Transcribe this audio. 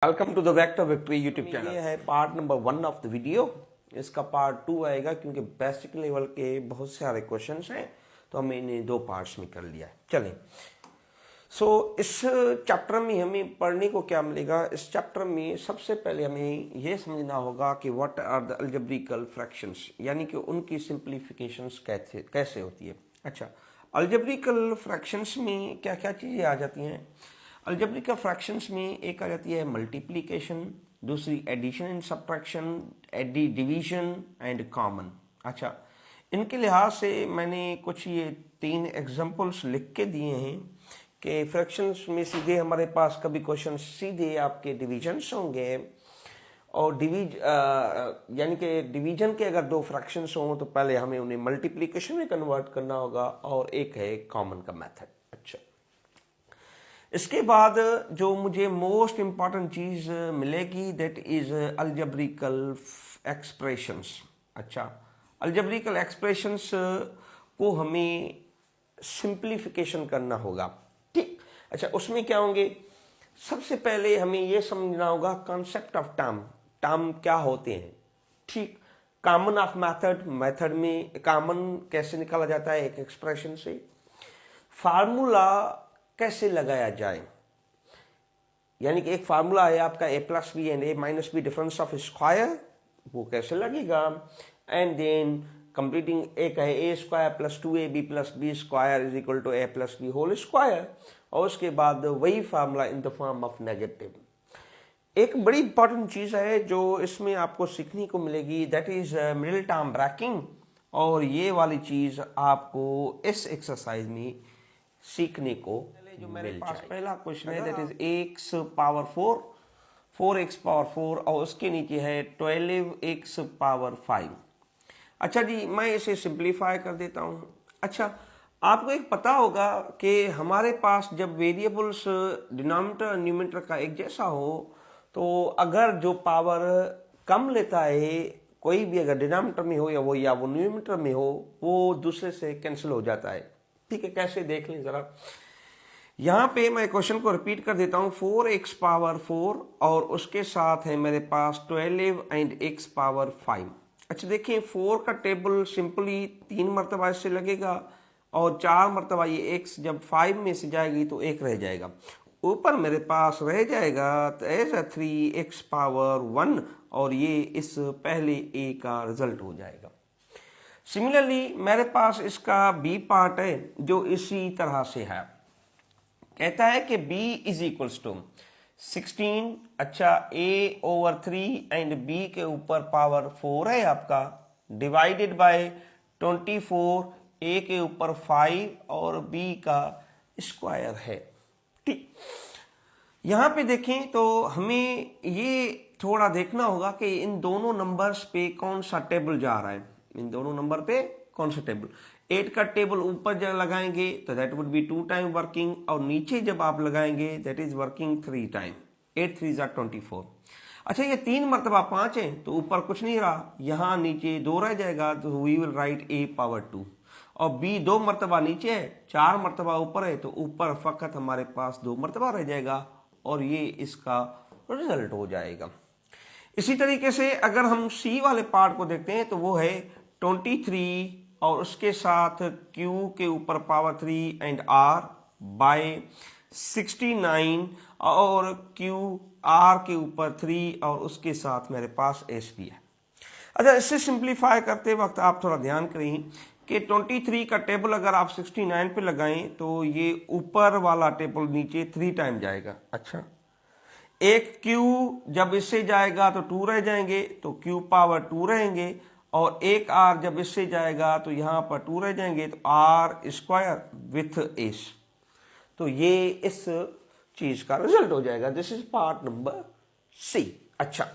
Welcome to the vector victory YouTube channel. ये है part number 1 of the video. इसका part 2 आएगा क्योंकि बेसिक लेवल के बहुत सारे क्वेश्चंस हैं, तो हमने इन्हें 2 पार्ट्स में कर लिया है। चलें, इस चैप्टर में हमें पढ़ने को क्या मिलेगा। इस चैप्टर में सबसे पहले हमें यह समझना होगा कि व्हाट आर द अलजेब्रिकल फ्रैक्शंस, यानी कि उनकी सिंप्लीफिकेशंस कैसे होती है। अच्छा, अलजेब्रिकल फ्रैक्शंस में क्या क्या चीज़ें आ जाती हैं। अलजेब्रिकल फ्रैक्शंस में एक आ जाती है मल्टीप्लिकेशन, दूसरी addition and subtraction, division and common. अच्छा, इनके लिहाज से मैंने कुछ ये 3 एग्जांपल्स लिख के दिए हैं कि फ्रैक्शंस में सीधे हमारे पास कभी क्वेश्चन सीधे आपके डिविजन्स होंगे, और यानी कि डिवीजन के अगर 2 फ्रैक्शंस हों तो पहले हमें उन्हें मल्टीप्लिकेशन में कन्वर्ट करना होगा, और एक है कॉमन का मेथड। अच्छा, इसके बाद जो मुझे मोस्ट इंपॉर्टेंट चीज मिलेगी दैट इज अलजेब्रिकल एक्सप्रेशंस। अच्छा, अलजेब्रिकल एक्सप्रेशंस को हमें सिंप्लीफिकेशन करना होगा, ठीक। अच्छा, उसमें क्या होंगे, सबसे पहले हमें यह समझना होगा कॉन्सेप्ट ऑफ टर्म क्या होते हैं, ठीक। कॉमन ऑफ मेथड में कॉमन कैसे निकाला जाता है एक एक्सप्रेशन से, फार्मूला कैसे लगाया जाए, यानी कि एक फार्मूला है आपका a plus B and a minus B difference of square, वो कैसे लगेगा। एंड देन कंप्लीटिंग एक है a square plus 2ab plus B square is equal to a plus B whole square, और उसके बाद वही formula in the form of negative. एक बड़ी इंपॉर्टेंट चीज है जो इसमें आपको सीखने को मिलेगी, that is middle term bracketing, और ये वाली चीज आपको इस एक्सरसाइज में सीखने को जो मेरे पास पहला क्वेश्चन है that is x power 4x power 4, और उसके नीचे है 12x पावर 5। अच्छा जी, मैं इसे सिंप्लीफाई कर देता हूं। अच्छा, आपको एक पता होगा कि हमारे पास जब वेरिएबल्स डिनोमिनेटर और न्यूमरेटर का एक जैसा हो, तो अगर जो पावर कम लेता है कोई भी, अगर डिनोमिनेटर में हो या वो न्यूमरेटर में हो, वो दूसरे से कैंसिल हो जाता है, ठीक है। कैसे देख लें जरा, यहां पे मैं क्वेश्चन को रिपीट कर देता हूं, 4x पावर 4 और उसके साथ है मेरे पास 12 एंड x पावर 5। अच्छा देखिए, 4 का टेबल सिंपली 3 मरतबा इससे लगेगा, और 4 मरतबा ये x जब 5 में से जाएगी तो 1 रह जाएगा, ऊपर मेरे पास रह जाएगा तो ऐसा 3x पावर 1, और ये इस पहले a का रिजल्ट हो जाएगा। सिमिलरली मेरे पास इसका b पार्ट है जो इसी तरह से है, कहता है कि b इज इक्वल्स टू 16। अच्छा, a ओवर 3 एंड b के ऊपर पावर 4 है आपका, डिवाइडेड बाय 24, a के ऊपर 5 और b का स्क्वायर है, ठीक। यहां पे देखें तो हमें ये थोड़ा देखना होगा कि इन दोनों नंबर्स पे कौन सा टेबल जा रहा है, इन दोनों नंबर पे कौन सा टेबल। 8 का टेबल ऊपर जब लगाएंगे तो that would be 2 time working, और नीचे जब आप लगाएंगे दैट इज वर्किंग 3 टाइम, 8 3 24। अच्छा, ये 3 मरतबा 5 है तो ऊपर कुछ नहीं रहा, यहां नीचे 2 रह जाएगा, तो we will write a power 2, और b 2 मरतबा नीचे है, 4 मरतबा ऊपर है, तो ऊपर फकत हमारे पास 2 मरतबा रह जाएगा, और ये इसका रिजल्ट हो जाएगा। इसी तरीके से अगर हम c वाले पार्ट को देखते हैं तो वो है 23 और उसके साथ q के ऊपर पावर 3 एंड r बाय 69, और q r के ऊपर 3 और उसके साथ मेरे पास s भी है। अच्छा, इससे सिंप्लीफाई करते वक्त आप थोड़ा ध्यान करें कि 23 का टेबल अगर आप 69 पे लगाएं तो ये ऊपर वाला टेबल नीचे 3 टाइम जाएगा। अच्छा, एक q जब इससे जाएगा तो 2 रह जाएंगे, तो q पावर 2 रहेंगे, और एक r जब इससे जाएगा तो यहां पर 2 रह जाएंगे, तो r स्क्वायर विथ s, तो ये इस चीज का रिजल्ट हो जाएगा। This is part number C. अच्छा,